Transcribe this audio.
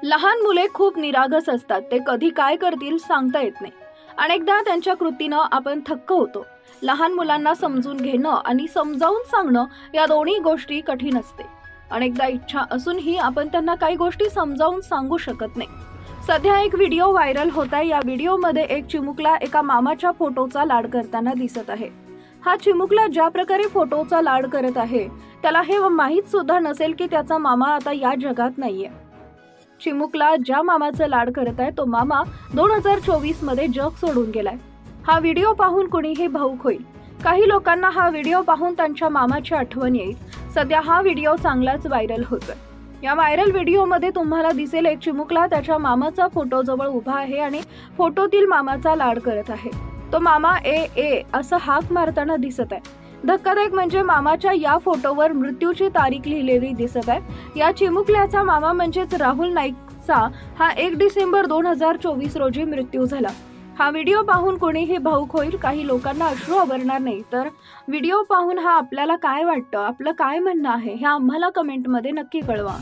लहान मुले खूप निरागस असतात. ते कधी काय करतील सांगता येत नाही. अनेकदा त्यांच्या कृतीनं आपण थक्क होतो. लहान मुलांना समजून घेणं आणि समजावून सांगणं या दोन्ही गोष्टी कठीण असते. अनेकदा इच्छा असूनही आपण त्यांना काही गोष्टी समजावून सांगू शकत नाही. सध्या एक व्हिडिओ व्हायरल होत आहे. या व्हिडिओमध्ये एक चिमुकला एका मामाच्या फोटोचा लाड करताना दिसत आहे. हा चिमुकला ज्या प्रकारे फोटोचा लाड करत आहे त्याला हे माहीत सुद्धा नसेल की त्याचा मामा आता या जगात नाहीये. चिमुकला ज्या मामाचा लाड करत आहे तो मामा 2024 मध्ये जग सोडून गेलाय. हा व्हिडिओ पाहून कुणीही भावुक होईल. काही लोकांना हा व्हिडिओ पाहून त्यांच्या मामाची आठवण येईल. सध्या हा व्हिडिओ चांगलाच व्हायरल होतोय. या व्हायरल व्हिडिओमध्ये तुम्हाला दिसेल एक चिमुकला त्याच्या मामाचा फोटो जवळ उभा आहे आणि फोटोतील मामाचा लाड करत आहे. तो मामा ए ए असं हाक मारताना दिसत आहे. धक्कादायक म्हणजे मामाच्या या फोटोवर मृत्यूची तारीख लिहिलेली दिसत आहे. या चिमुकल्याचा मामा म्हणजेच राहुल नाईकचा हा 1 डिसेंबर 2024 रोजी मृत्यू झाला. हा व्हिडिओ पाहून कोणीही भावुक होईल. काही लोकांना अश्रू आवरणार नाही. तर व्हिडिओ पाहून आपल्याला काय वाटतं, आपलं काय म्हणणं आहे हे आम्हाला कमेंटमध्ये नक्की कळवा.